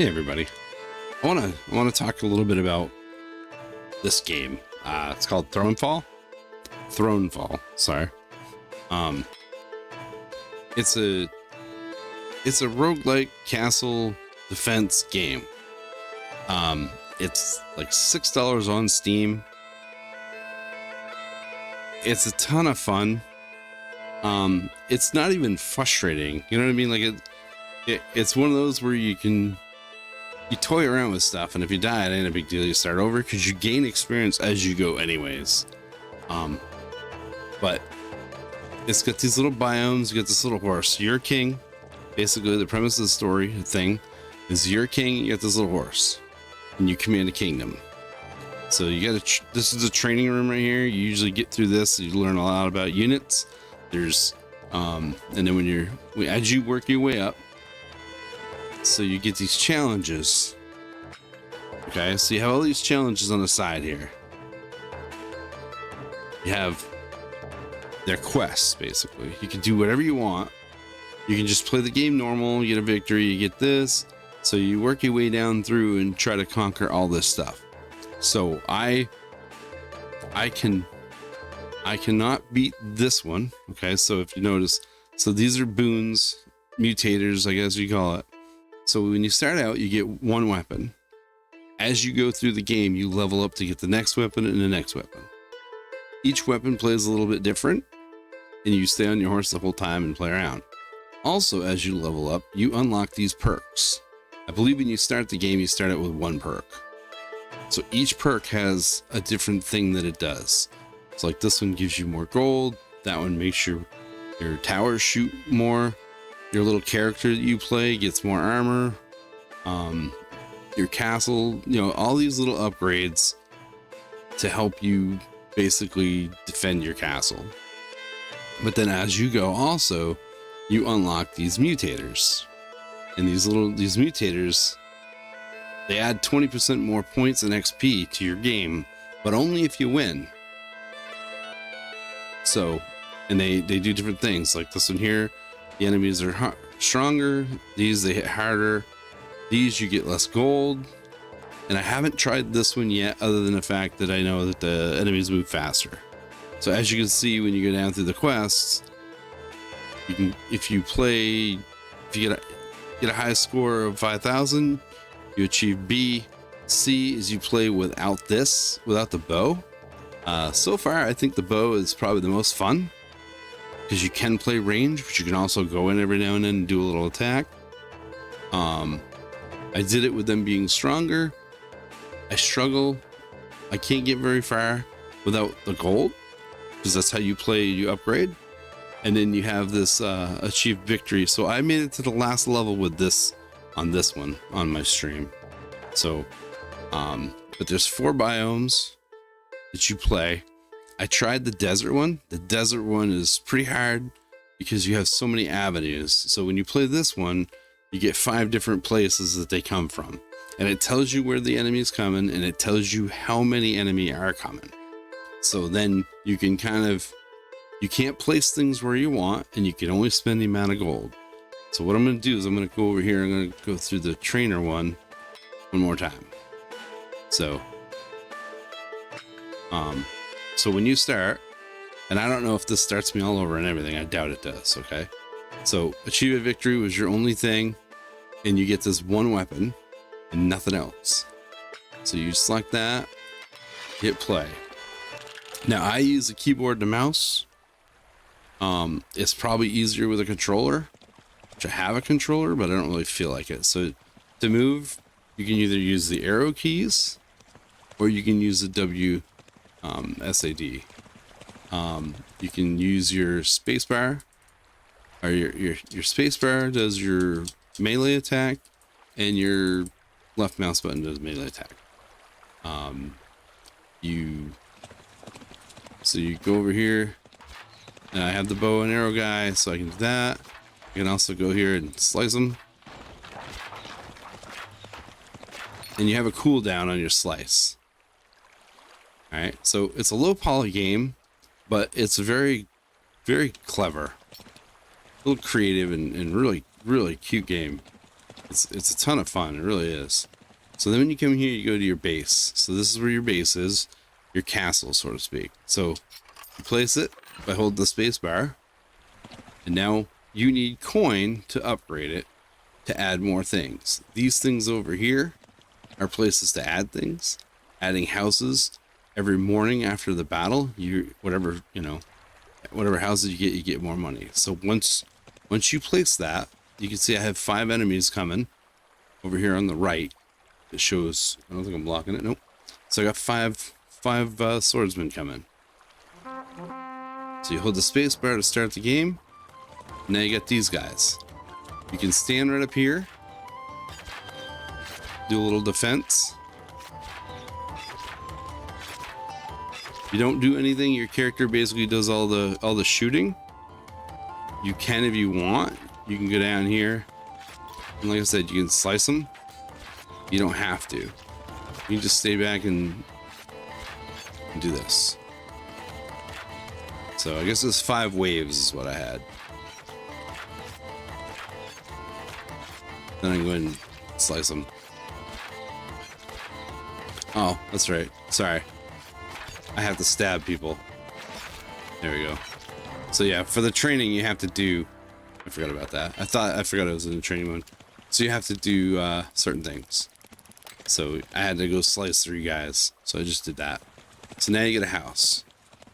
Hey everybody. I wanna talk a little bit about this game. It's called Thronefall. Thronefall, sorry. Um it's a roguelike castle defense game. It's like $6 on Steam. It's a ton of fun. It's not even frustrating. You know what I mean? Like it's one of those where you toy around with stuff, and if you die, it ain't a big deal. You start over because you gain experience as you go anyways. But it's got these little biomes. You got this little horse. You're a king. Basically, the premise of the story thing is you're a king. You got this little horse, and you command a kingdom. So you got to. This is a training room right here. You usually get through this. You learn a lot about units. There's, and then as you work your way up, so you get these challenges. Okay, so you have all these challenges on the side here. You have their quests, basically. You can do whatever you want. You can just play the game normal, you get a victory, you get this. So you work your way down through and try to conquer all this stuff. So I cannot beat this one. Okay, so if you notice, so these are boons, mutators, I guess you call it. So when you start out, you get one weapon. As you go through the game, you level up to get the next weapon and the next weapon. Each weapon plays a little bit different, and you stay on your horse the whole time and play around. Also, as you level up, you unlock these perks. I believe when you start the game, you start out with one perk. So each perk has a different thing that it does. So like this one gives you more gold. That one makes your towers shoot more. Your little character that you play gets more armor. Your castle, all these little upgrades to help you basically defend your castle. But then as you go also, you unlock these mutators. And these mutators, they add 20% more points and XP to your game, but only if you win. So, and they do different things. Like this one here, the enemies are stronger. These, they hit harder. These, you get less gold. And I haven't tried this one yet, other than the fact that I know that the enemies move faster. So as you can see, when you go down through the quests, you can, if you get a high score of 5,000, you achieve B. C is you play without the bow. So far, I think the bow is probably the most fun because you can play range, but you can also go in every now and then and do a little attack. I did it with them being stronger. I struggle. I can't get very far without the gold because that's how you play, you upgrade. And then you have this achieve victory. So I made it to the last level with this on this one on my stream. So, but there's 4 biomes that you play. I tried the desert one. The desert one is pretty hard because you have so many avenues. So when you play this one, you get 5 different places that they come from. And it tells you where the enemy is coming, and it tells you how many enemy are coming. So then you can you can't place things where you want, and you can only spend the amount of gold. So what I'm going to do is I'm going to go over here. I'm going to go through the trainer one more time. So when you start, and I don't know if this starts me all over and everything. I doubt it does. Okay. So achieve a victory was your only thing, and you get this one weapon and nothing else. So you select that, hit play. Now I use a keyboard and a mouse. It's probably easier with a controller, which I have a controller, but I don't really feel like it. So to move, you can either use the arrow keys or you can use the W SAD. You can use your space bar, or your space bar does your melee attack, and your left mouse button does melee attack. So you go over here, and I have the bow and arrow guy, so I can do that. You can also go here and slice them. And you have a cooldown on your slice. Alright, so it's a low poly game, but it's very, very clever. A little creative and really, really cute game. It's a ton of fun. It really is. So then when you come here, you go to your base. So this is where your base is, your castle, so to speak. So you place it by holding the space bar, and now you need coin to upgrade it to add more things. These things over here are places to add things. Adding houses every morning after the battle, whatever houses you get more money. So once you place that, you can see I have 5 enemies coming over here on the right. It shows, I don't think I'm blocking it. Nope. So I got five swordsmen coming. So you hold the space bar to start the game. Now you got these guys. You can stand right up here, do a little defense. You don't do anything. Your character basically does all the shooting. You can, if you want, you can go down here, and like I said, you can slice them. You don't have to. You can just stay back and do this. So I guess it's 5 waves is what I had. Then I can go ahead and slice them. Oh, that's right. Sorry. I have to stab people. There we go. So yeah, for the training you have to do... I forgot about that. I forgot it was in the training mode. So you have to do certain things. So I had to go slice 3 guys. So I just did that. So now you get a house.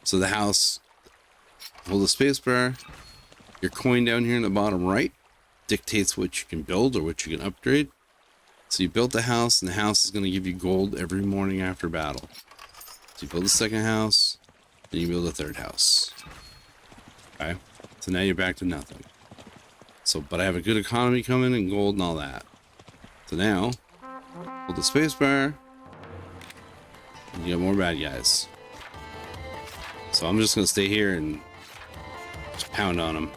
So the house... Hold the space bar. Your coin down here in the bottom right dictates what you can build or what you can upgrade. So you built the house, and the house is going to give you gold every morning after battle. So you build the second house, then you build a third house. Okay, so now you're back to nothing. So, but I have a good economy coming and gold and all that. So now, hold the space bar, and you got more bad guys. So I'm just going to stay here and just pound on them.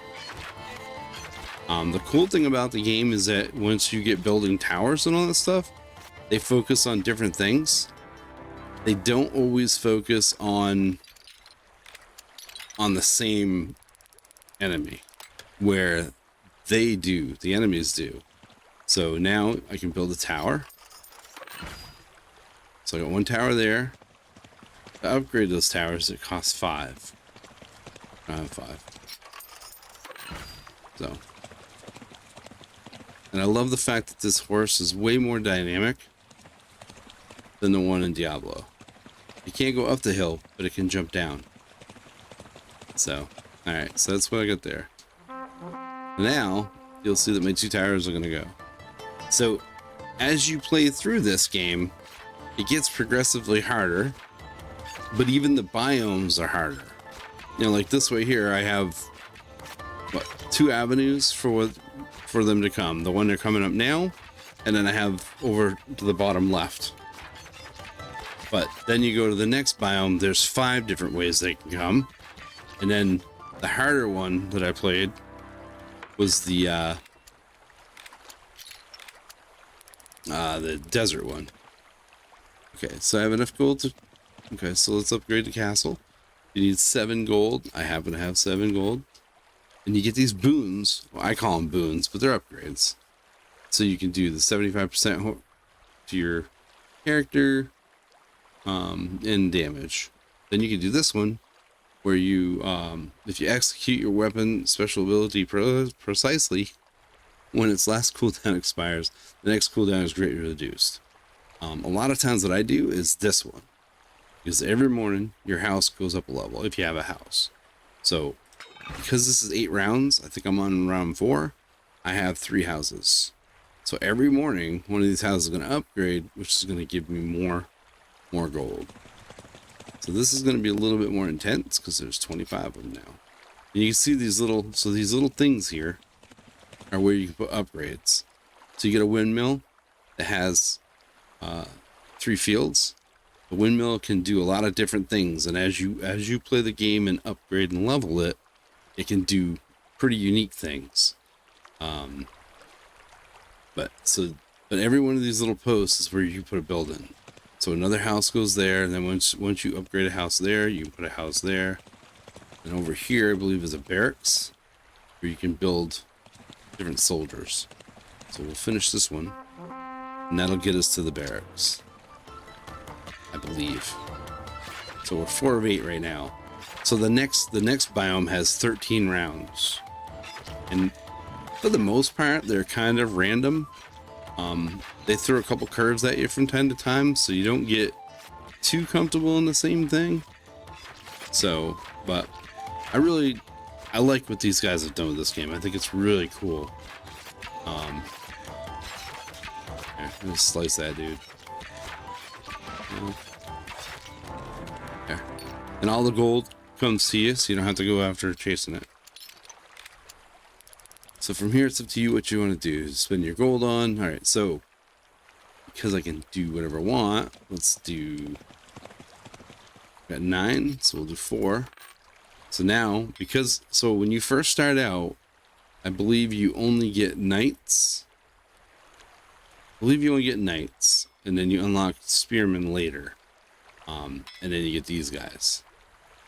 The cool thing about the game is that once you get building towers and all that stuff, they focus on different things. They don't always focus on the same enemy, where they do, the enemies do. So now I can build a tower. So I got 1 tower there. To upgrade those towers, it costs 5. I have 5. So. And I love the fact that this horse is way more dynamic than the one in Diablo. You can't go up the hill, but it can jump down. So, alright, so that's what I got there. Now, you'll see that my 2 towers are going to go. So, as you play through this game, it gets progressively harder, but even the biomes are harder. You know, like this way here, I have, what, 2 avenues for them to come. The one they're coming up now, and then I have over to the bottom left. But then you go to the next biome, there's 5 different ways they can come. And then the harder one that I played was the desert one. Okay, so I have enough gold to... Okay, so let's upgrade the castle. You need 7 gold. I happen to have 7 gold. And you get these boons. Well, I call them boons, but they're upgrades. So you can do the 75% to your character and damage. Then you can do this one where you, if you execute your weapon special ability precisely when its last cooldown expires, the next cooldown is greatly reduced. A lot of times what I do is this one. Because every morning your house goes up a level if you have a house. So because this is 8 rounds, I think I'm on round 4, I have 3 houses. So every morning, one of these houses is going to upgrade, which is going to give me more gold. So this is going to be a little bit more intense because there's 25 of them now. And you can see these little things here are where you can put upgrades. So you get a windmill that has 3 fields. The windmill can do a lot of different things, and as you play the game and upgrade and level it, it can do pretty unique things. But every one of these little posts is where you put a building. So another house goes there, and then once you upgrade a house there, you can put a house there. And over here, I believe, is a barracks where you can build different soldiers. So we'll finish this one, and that'll get us to the barracks, I believe. So we're 4 of 8 right now. So the next biome has 13 rounds, and for the most part, they're kind of random. They throw a couple curves at you from time to time, so you don't get too comfortable in the same thing. So, but I like what these guys have done with this game. I think it's really cool. Here, I'm gonna slice that dude. There. And all the gold comes to you, so you don't have to go after chasing it. So from here, it's up to you what you want to do. Spend your gold on. All right, so because I can do whatever I want, let's do. Got 9, so we'll do 4. So now, so when you first start out, I believe you only get knights. And then you unlock spearmen later, and then you get these guys.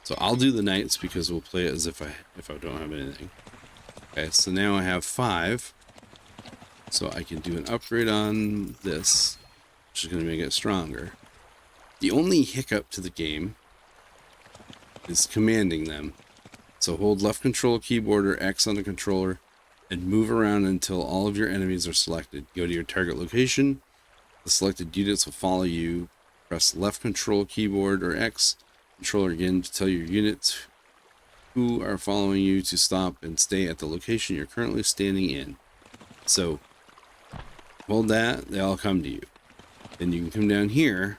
So I'll do the knights because we'll play it as if I don't have anything. Okay, so now I have 5, so I can do an upgrade on this, which is going to make it stronger. The only hiccup to the game is commanding them. So hold left control keyboard or X on the controller and move around until all of your enemies are selected. Go to your target location. The selected units will follow you. Press left control keyboard or X controller again to tell your units who are following you to stop and stay at the location you're currently standing in. So hold that, they all come to you. Then you can come down here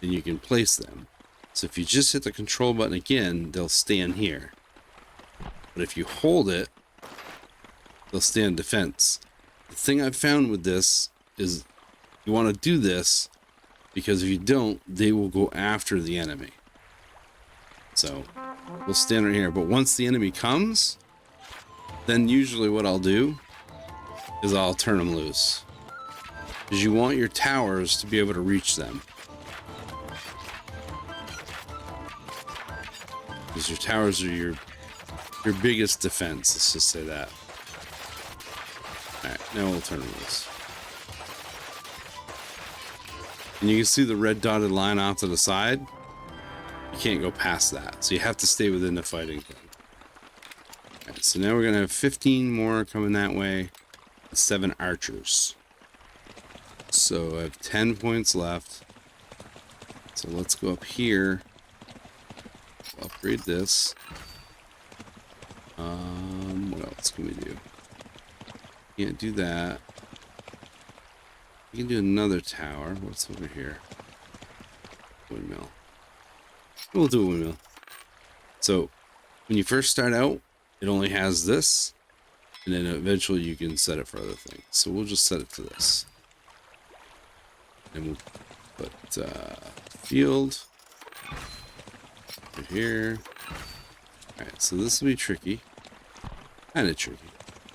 and you can place them. So if you just hit the control button again, they'll stand here. But if you hold it, they'll stand defense. The thing I've found with this is you want to do this because if you don't, they will go after the enemy. So we'll stand right here. But once the enemy comes, then usually what I'll do is I'll turn them loose. Because you want your towers to be able to reach them. Because your towers are your biggest defense, let's just say that. Alright, now we'll turn them loose. And you can see the red dotted line off to the side. You can't go past that, so you have to stay within the fighting thing. Alright, so now we're going to have 15 more coming that way. 7 archers. So I have 10 points left. So let's go up here. Upgrade this. What else can we do? Can't do that. We can do another tower. What's over here? Windmill. We'll do a windmill. So when you first start out, it only has this, and then eventually you can set it for other things. So we'll just set it to this. And we'll put field right here. Alright, so this will be tricky. Kind of tricky.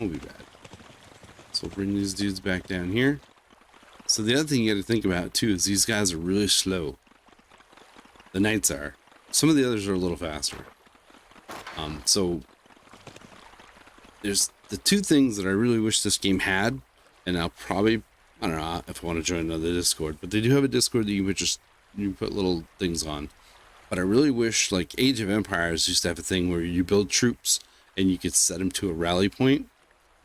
Won't be bad. So we'll bring these dudes back down here. So the other thing you got to think about too is these guys are really slow. The knights are. Some of the others are a little faster. So there's the 2 things that I really wish this game had, and I'll probably, I don't know if I want to join another Discord, but they do have a Discord that you put little things on. But I really wish, like Age of Empires used to have a thing where you build troops and you could set them to a rally point.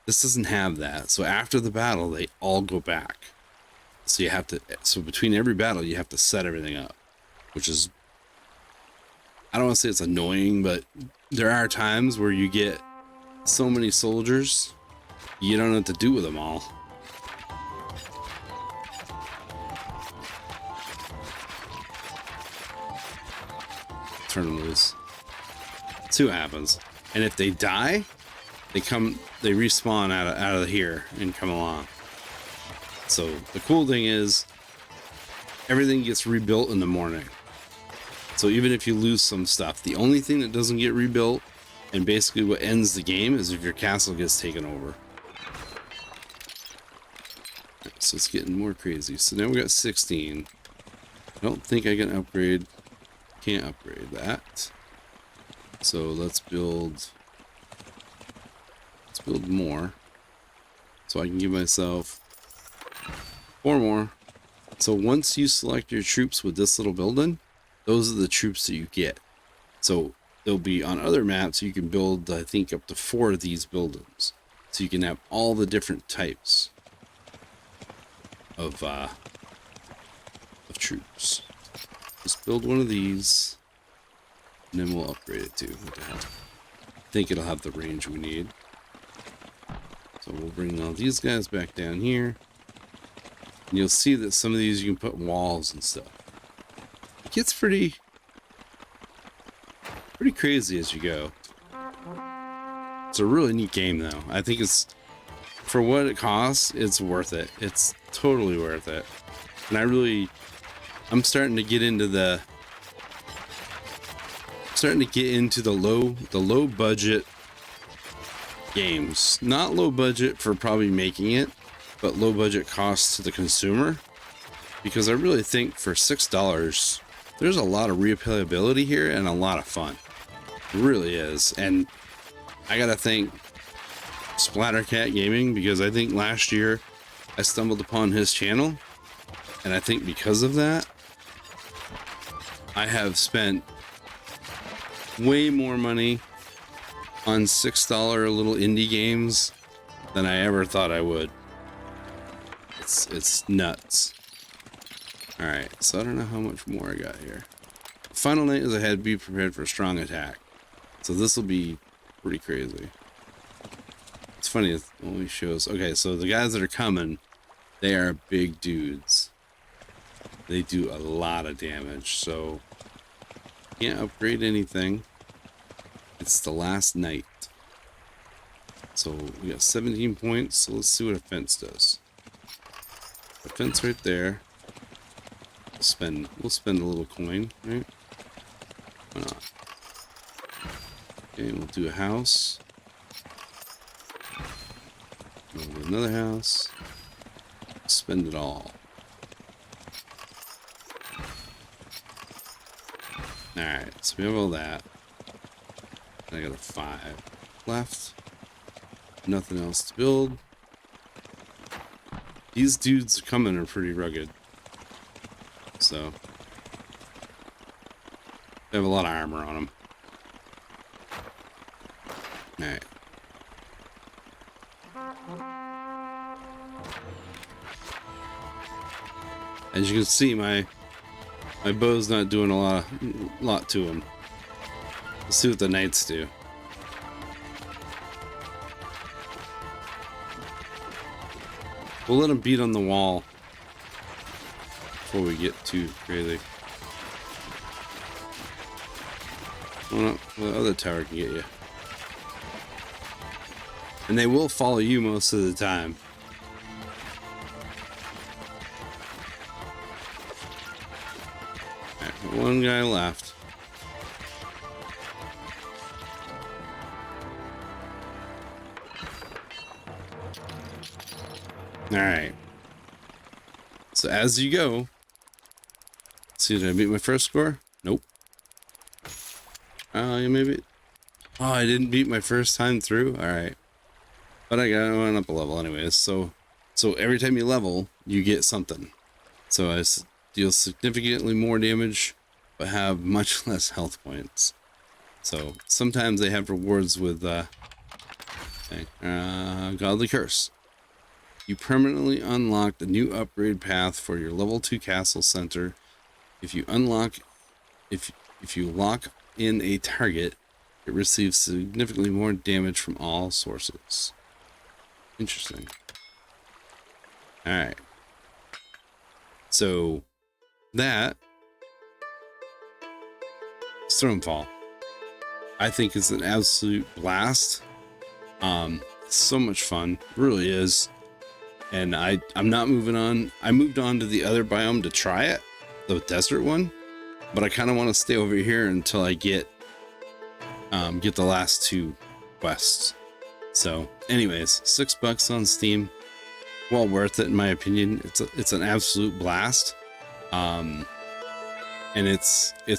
This doesn't have that. So after the battle, they all go back. So so between every battle, you have to set everything up, which is, I don't want to say it's annoying, but there are times where you get so many soldiers, you don't know what to do with them all. Turn them loose. See what happens. And if they die, they respawn out of here and come along. So the cool thing is everything gets rebuilt in the morning. So even if you lose some stuff, the only thing that doesn't get rebuilt and basically what ends the game is if your castle gets taken over. So it's getting more crazy. So now we got 16. I don't think I can upgrade. Can't upgrade that. So let's build more. So I can give myself 4 more. So once you select your troops with this little building, those are the troops that you get. So they'll be on other maps. You can build, I think, up to 4 of these buildings. So you can have all the different types of troops. Just build one of these, and then we'll upgrade it too. What the hell? I think it'll have the range we need. So we'll bring all these guys back down here. And you'll see that some of these you can put walls and stuff. It gets pretty crazy as you go. It's a really neat game though. I think it's, for what it costs, it's worth it. It's totally worth it. And I'm starting to get into the low budget games. Not low budget for probably making it, but low budget costs to the consumer. Because I really think for $6, there's a lot of replayability here and a lot of fun. It really is. And I gotta thank Splattercat Gaming, because I think last year I stumbled upon his channel, and I think because of that I have spent way more money on $6 little indie games than I ever thought I would. It's nuts. Alright, so I don't know how much more I got here. Final night is ahead. Be prepared for a strong attack. So this will be pretty crazy. It's funny, it only shows... Okay, so the guys that are coming, they are big dudes. They do a lot of damage, so... Can't upgrade anything. It's the last night. So we got 17 points, so let's see what a fence does. A fence right there. We'll spend a little coin, right? Why not? Okay, we'll do a house. We'll do another house. Spend it all. Alright, so we have all that. I got a 5 left. Nothing else to build. These dudes coming are pretty rugged. So they have a lot of armor on them. Alright. As you can see, my bow's not doing a lot to him. Let's see what the knights do. We'll let them beat on the wall before we get too crazy. Well, the other tower can get you. And they will follow you most of the time. Alright, one guy left. Alright. So as you go, let's see, did I beat my first score? Nope. Yeah, maybe. Oh, I didn't beat my first time through? Alright. But I went up a level anyways. So every time you level, you get something. So I deal significantly more damage, but have much less health points. So sometimes they have rewards with Godly Curse. You permanently unlocked a new upgrade path for your level 2 castle center. If you lock in a target, it receives significantly more damage from all sources. Interesting. Alright. So that is Thronefall. I think it's an absolute blast. So much fun. It really is. And I'm not moving on. I moved on to the other biome to try it, the desert one, but I kind of want to stay over here until I get the last 2 quests. So anyways, $6 on Steam. Well worth it in my opinion. It's an absolute blast. And it's I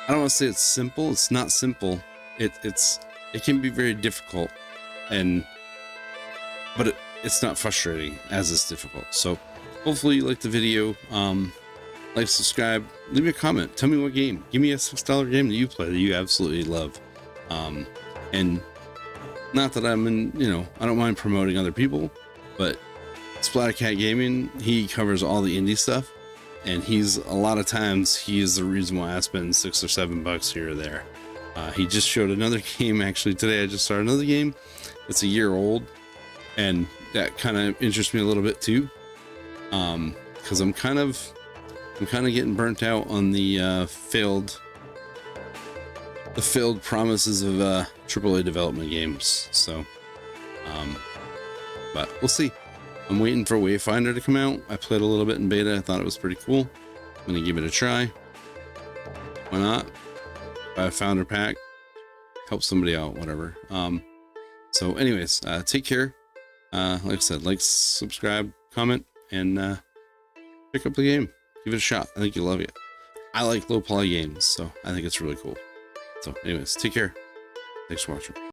don't want to say it's simple. It's not simple. It can be very difficult, and but it's not frustrating as it's difficult. So hopefully you like the video. Like, subscribe, leave me a comment, tell me what game, give me a $6 game that you play that you absolutely love. And not that I'm in, you know, I don't mind promoting other people, but Splattercat Gaming, he covers all the indie stuff, and he's a lot of times he's the reason why I spend $6 or $7 here or there. He just showed another game actually today. I just started another game. It's a year old, and that kind of interests me a little bit too, because I'm kind of getting burnt out on the failed promises of AAA development games. So, but we'll see. I'm waiting for Wayfinder to come out. I played a little bit in beta. I thought it was pretty cool. I'm gonna give it a try. Why not? Buy a founder pack, help somebody out, whatever. So anyways, take care. Like I said, like, subscribe, comment, and pick up the game. Give it a shot. I think you'll love it. I like low poly games, so I think it's really cool. So anyways, take care. Thanks for watching.